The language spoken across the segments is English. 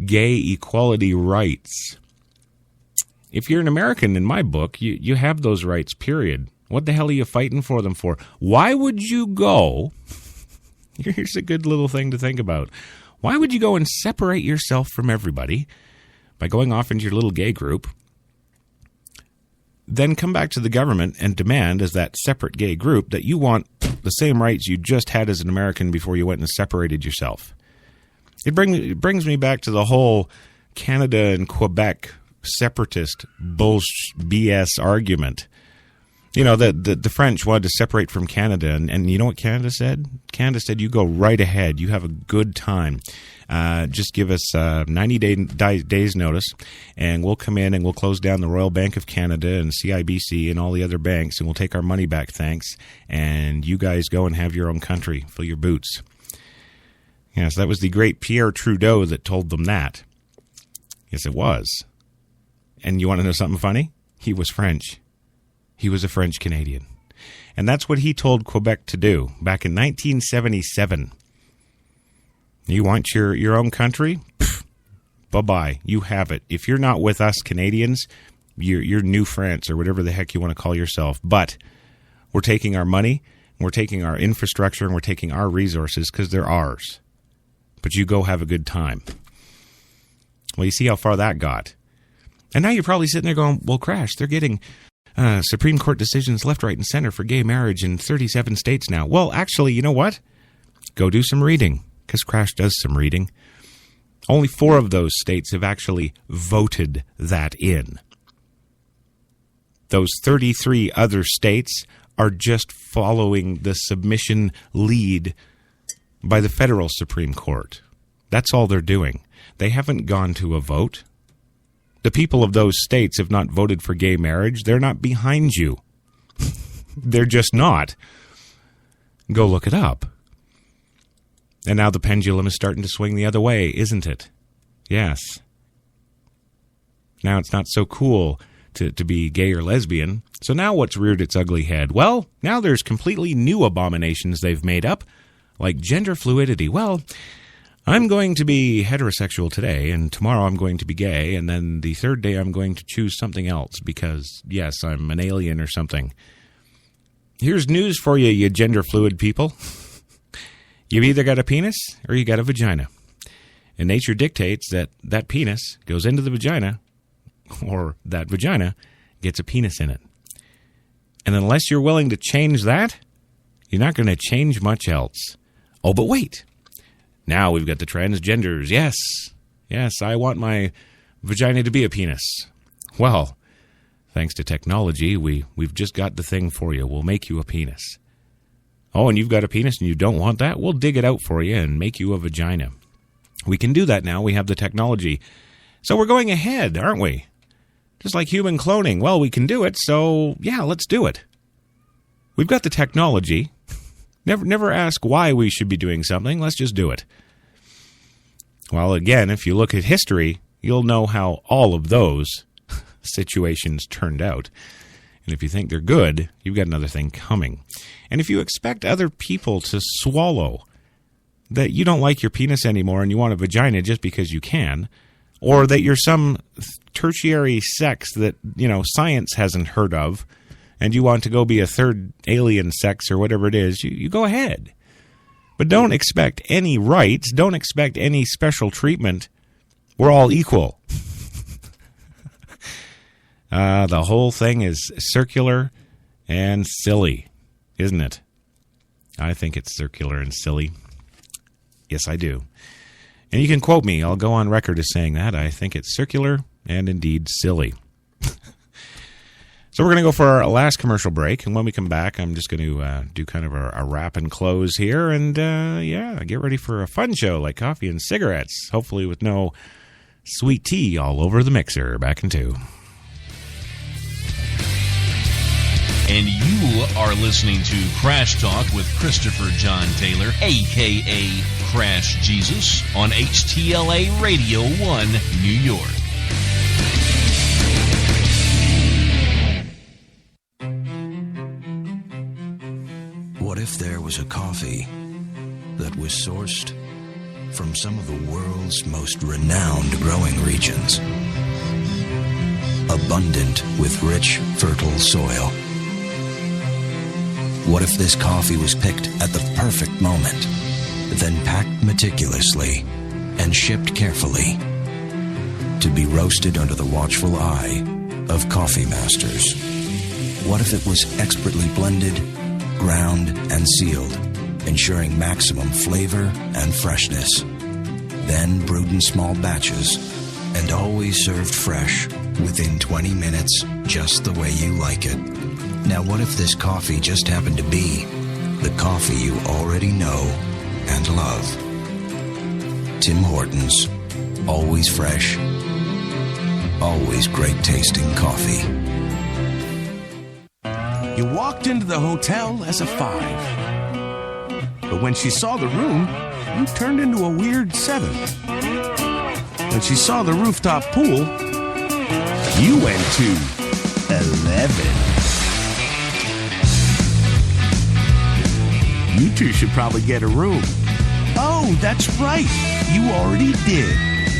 gay equality rights. If you're an American, in my book, you have those rights, period. What the hell are you fighting for them for? Why would you go? Here's a good little thing to think about. Why would you go and separate yourself from everybody by going off into your little gay group, then come back to the government and demand, as that separate gay group, that you want the same rights you just had as an American before you went and separated yourself? It brings me back to the whole Canada and Quebec separatist BS argument. You know, the French wanted to separate from Canada, and you know what Canada said? Canada said, you go right ahead. You have a good time. Just give us 90 days notice, and we'll come in and we'll close down the Royal Bank of Canada and CIBC and all the other banks, and we'll take our money back, thanks. And you guys go and have your own country. Fill your boots. Yes, that was the great Pierre Trudeau that told them that. Yes, it was. And you want to know something funny? He was French. He was a French Canadian. And that's what he told Quebec to do back in 1977. You want your own country? Pfft, bye-bye. You have it. If you're not with us Canadians, you're New France or whatever the heck you want to call yourself. But we're taking our money, we're taking our infrastructure, and we're taking our resources because they're ours. But you go have a good time. Well, you see how far that got. And now you're probably sitting there going, well, Crash, they're getting Supreme Court decisions left, right, and center for gay marriage in 37 states now. Well, actually, you know what? Go do some reading, because Crash does some reading. Only 4 of those states have actually voted that in. Those 33 other states are just following the submission lead by the federal Supreme Court. That's all they're doing. They haven't gone to a vote. The people of those states have not voted for gay marriage. They're not behind you. They're just not. Go look it up. And now the pendulum is starting to swing the other way, isn't it? Yes. Now it's not so cool to be gay or lesbian. So now what's reared its ugly head? Well, now there's completely new abominations they've made up, like gender fluidity. Well, I'm going to be heterosexual today, and tomorrow I'm going to be gay, and then the third day I'm going to choose something else because, yes, I'm an alien or something. Here's news for you, you gender fluid people. You've either got a penis or you got a vagina. And nature dictates that that penis goes into the vagina, or that vagina gets a penis in it. And unless you're willing to change that, you're not going to change much else. Oh, but wait. Now we've got the transgenders. Yes, I want my vagina to be a penis. Well, thanks to technology, we've just got the thing for you. We'll make you a penis. Oh, and you've got a penis and you don't want that? We'll dig it out for you and make you a vagina. We can do that now. We have the technology. So we're going ahead, aren't we? Just like human cloning. Well, we can do it, so yeah, let's do it. We've got the technology. Never ask why we should be doing something. Let's just do it. Well, again, if you look at history, you'll know how all of those situations turned out. And if you think they're good, you've got another thing coming. And if you expect other people to swallow that you don't like your penis anymore and you want a vagina just because you can, or that you're some tertiary sex that, science hasn't heard of, and you want to go be a third alien sex or whatever it is, you go ahead. But don't expect any rights. Don't expect any special treatment. We're all equal. The whole thing is circular and silly, isn't it? I think it's circular and silly. Yes, I do. And you can quote me. I'll go on record as saying that. I think it's circular and indeed silly. So we're going to go for our last commercial break, and when we come back, I'm just going to do kind of a wrap and close here, and get ready for a fun show like coffee and cigarettes, hopefully with no sweet tea all over the mixer. Back in 2. And you are listening to Crash Talk with Christopher John Taylor, a.k.a. Crash Jesus, on HTLA Radio 1, New York. What if there was a coffee that was sourced from some of the world's most renowned growing regions. Abundant with rich, fertile soil. What if this coffee was picked at the perfect moment, then packed meticulously and shipped carefully to be roasted under the watchful eye of coffee masters? What if it was expertly blended, ground, and sealed, ensuring maximum flavor and freshness, then brewed in small batches and always served fresh within 20 minutes, just the way you like it? Now, what if this coffee just happened to be the coffee you already know and love? Tim Hortons. Always fresh. Always great tasting coffee. You walked into the hotel as a 5. But when she saw the room, you turned into a weird 7. When she saw the rooftop pool, you went to 11. You two should probably get a room. Oh, that's right. You already did.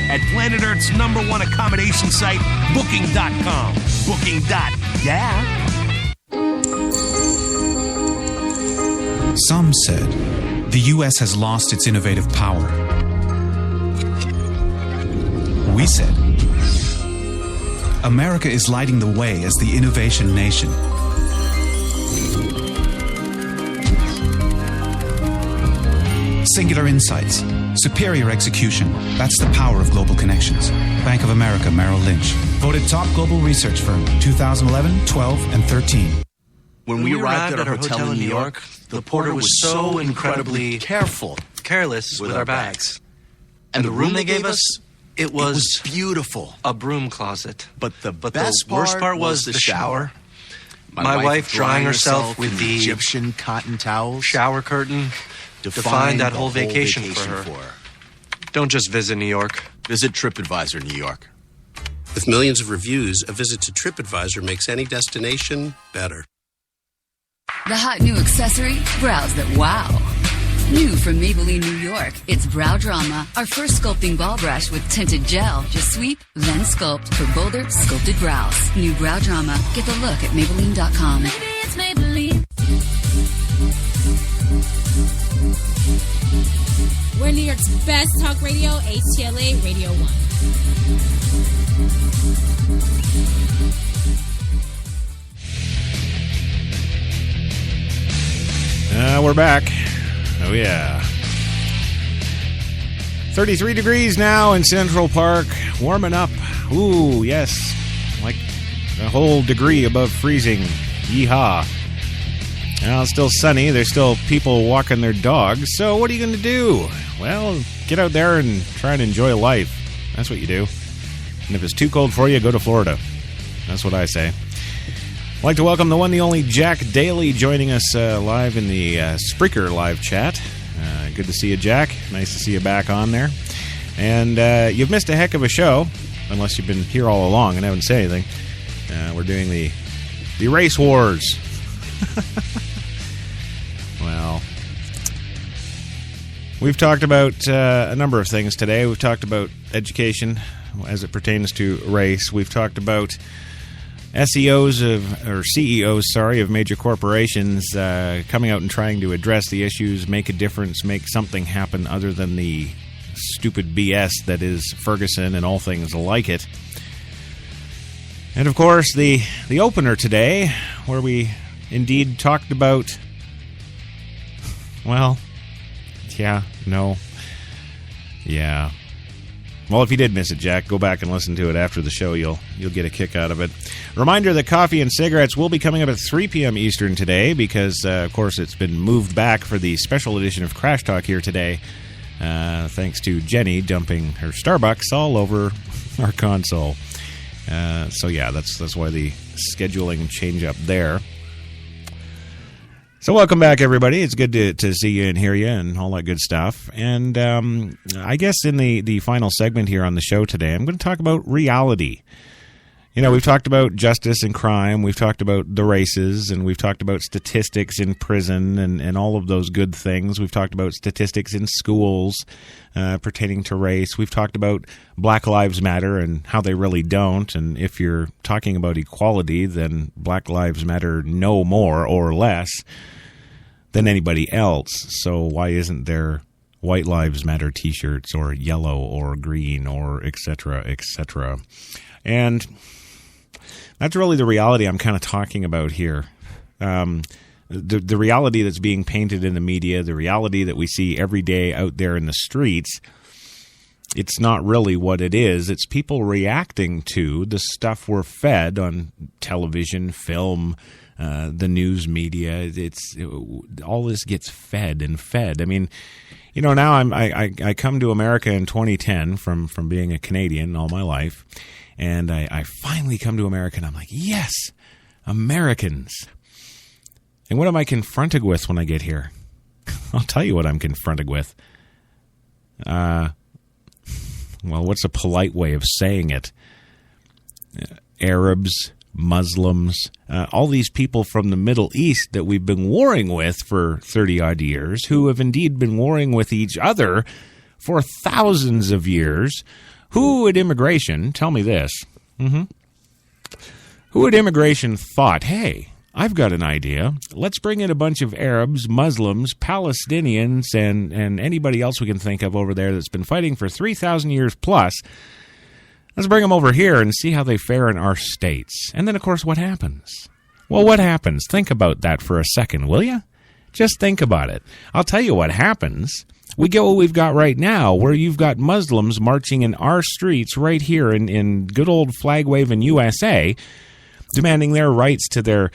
At Planet Earth's #1 accommodation site, Booking.com. Booking.yeah. Some said the U.S. has lost its innovative power. We said America is lighting the way as the innovation nation. Singular insights, superior execution. That's the power of global connections. Bank of America Merrill Lynch. Voted top global research firm 2011, 12, and 13. When we arrived at our hotel in New York, the porter was so incredibly careless with our bags. And the room they gave us, it was beautiful. A broom closet. But the worst part was the shower. My wife drying herself with the Egyptian cotton towels. Shower curtain defined that whole vacation for her. Don't just visit New York. Visit TripAdvisor New York. With millions of reviews, a visit to TripAdvisor makes any destination better. The hot new accessory, brows that wow. New from Maybelline, New York, it's Brow Drama, our first sculpting ball brush with tinted gel. Just sweep, then sculpt for bolder, sculpted brows. New Brow Drama. Get the look at Maybelline.com. Maybe it's Maybelline. We're New York's best talk radio, HTLA Radio 1. We're back. Oh, yeah. 33 degrees now in Central Park. Warming up. Ooh, yes. Like a whole degree above freezing. Yeehaw. Now, it's still sunny. There's still people walking their dogs. So what are you going to do? Well, get out there and try and enjoy life. That's what you do. And if it's too cold for you, go to Florida. That's what I say. I'd like to welcome the one, the only Jack Daly joining us live in the Spreaker live chat. Good to see you, Jack. Nice to see you back on there. And you've missed a heck of a show, unless you've been here all along and haven't said anything. We're doing the race wars. Well, we've talked about a number of things today. We've talked about education as it pertains to race. We've talked about CEOs of major corporations coming out and trying to address the issues, make a difference, make something happen other than the stupid BS that is Ferguson and all things like it. And of course, the opener today, where we indeed talked about, well, yeah, no, yeah. Well, if you did miss it, Jack, go back and listen to it after the show. You'll get a kick out of it. Reminder that Coffee and Cigarettes will be coming up at 3 p.m. Eastern today because, of course, it's been moved back for the special edition of Crash Talk here today, thanks to Jenny dumping her Starbucks all over our console. So, yeah, that's why the scheduling change up there. So welcome back, everybody. It's good to see you and hear you and all that good stuff. And I guess in the final segment here on the show today, I'm going to talk about reality. We've talked about justice and crime, we've talked about the races, and we've talked about statistics in prison and all of those good things. We've talked about statistics in schools pertaining to race. We've talked about Black Lives Matter and how they really don't. And if you're talking about equality, then Black Lives Matter no more or less than anybody else. So why isn't there White Lives Matter t-shirts or yellow or green or et cetera, et cetera? And that's really the reality I'm kind of talking about here. The reality that's being painted in the media, the reality that we see every day out there in the streets, it's not really what it is. It's people reacting to the stuff we're fed on television, film, the news media. All this gets fed and fed. I mean, now I come to America in 2010 from being a Canadian all my life. And I finally come to America, and I'm like, yes, Americans. And what am I confronted with when I get here? I'll tell you what I'm confronted with. Well, what's a polite way of saying it? Arabs, Muslims, all these people from the Middle East that we've been warring with for 30-odd years, who have indeed been warring with each other for thousands of years. Who at immigration, tell me this, who at immigration thought, hey, I've got an idea. Let's bring in a bunch of Arabs, Muslims, Palestinians, and anybody else we can think of over there that's been fighting for 3,000 years plus. Let's bring them over here and see how they fare in our states. And then, of course, what happens? Well, what happens? Think about that for a second, will you? Just think about it. I'll tell you what happens. We get what we've got right now, where you've got Muslims marching in our streets right here in good old flag-waving USA, demanding their rights to their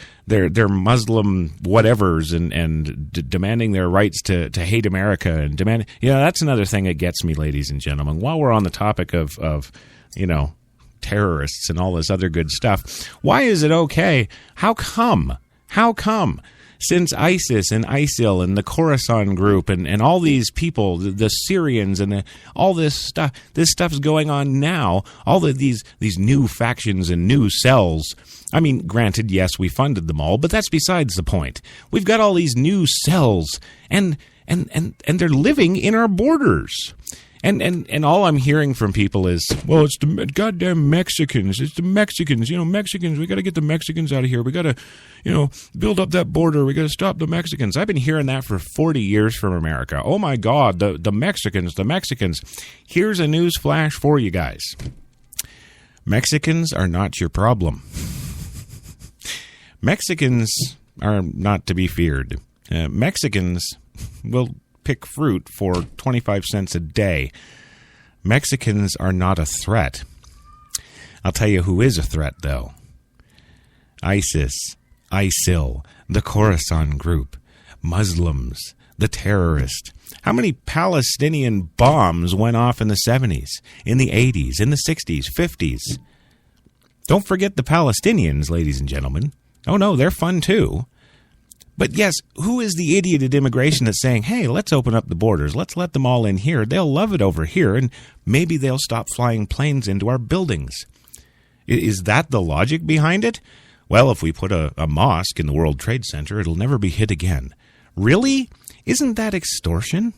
Muslim whatevers and demanding their rights to hate America and demand. That's another thing that gets me, ladies and gentlemen. While we're on the topic of terrorists and all this other good stuff, why is it okay? How come? Since ISIS and ISIL and the Khorasan group and all these people, the Syrians and all this stuff's going on now, all of these new factions and new cells. I mean, granted, yes, we funded them all, but that's besides the point. We've got all these new cells, and they're living in our borders. And all I'm hearing from people is, well, it's the goddamn Mexicans. It's the Mexicans. Mexicans, we got to get the Mexicans out of here. We got to, build up that border. We got to stop the Mexicans. I've been hearing that for 40 years from America. Oh, my God, the Mexicans. Here's a news flash for you guys. Mexicans are not your problem. Mexicans are not to be feared. Mexicans will pick fruit for 25 cents a day. Mexicans are not a threat. I'll tell you who is a threat, though. ISIS, ISIL, the Khorasan group, Muslims, the terrorists. How many Palestinian bombs went off in the 70s, in the 80s, in the 60s, 50s? Don't forget the Palestinians, ladies and gentlemen. Oh, no, they're fun, too. But yes, who is the idiot at immigration that's saying, hey, let's open up the borders. Let's let them all in here. They'll love it over here, and maybe they'll stop flying planes into our buildings. Is that the logic behind it? Well, if we put a mosque in the World Trade Center, it'll never be hit again. Really? Isn't that extortion?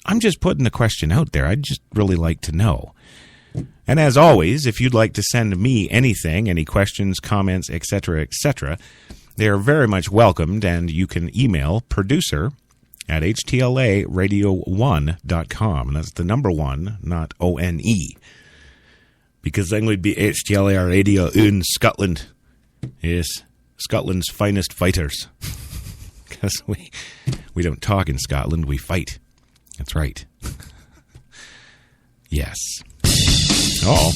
I'm just putting the question out there. I'd just really like to know. And as always, if you'd like to send me anything, any questions, comments, etc., they are very much welcomed, and you can email producer@htlaradio1.com. And that's the number 1, not O-N-E. Because then we'd be HTLA Radio in Scotland. Yes, Scotland's finest fighters. Because we don't talk in Scotland, we fight. That's right. Yes. Oh.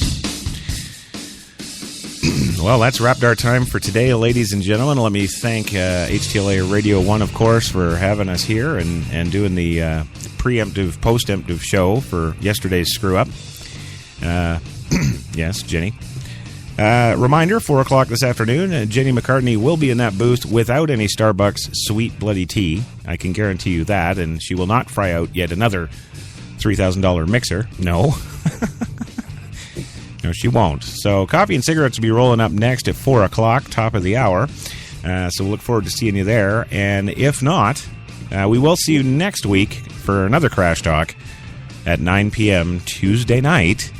Well, that's wrapped our time for today, ladies and gentlemen. Let me thank HTLA Radio 1, of course, for having us here and doing the preemptive, post-emptive show for yesterday's screw-up. Yes, Jenny. Reminder, 4 o'clock this afternoon, Jenny McCartney will be in that booth without any Starbucks sweet bloody tea. I can guarantee you that, and she will not fry out yet another $3,000 mixer. No. No, she won't. So coffee and cigarettes will be rolling up next at 4 o'clock, top of the hour. So we'll look forward to seeing you there. And if not, we will see you next week for another Crash Talk at 9 p.m. Tuesday night.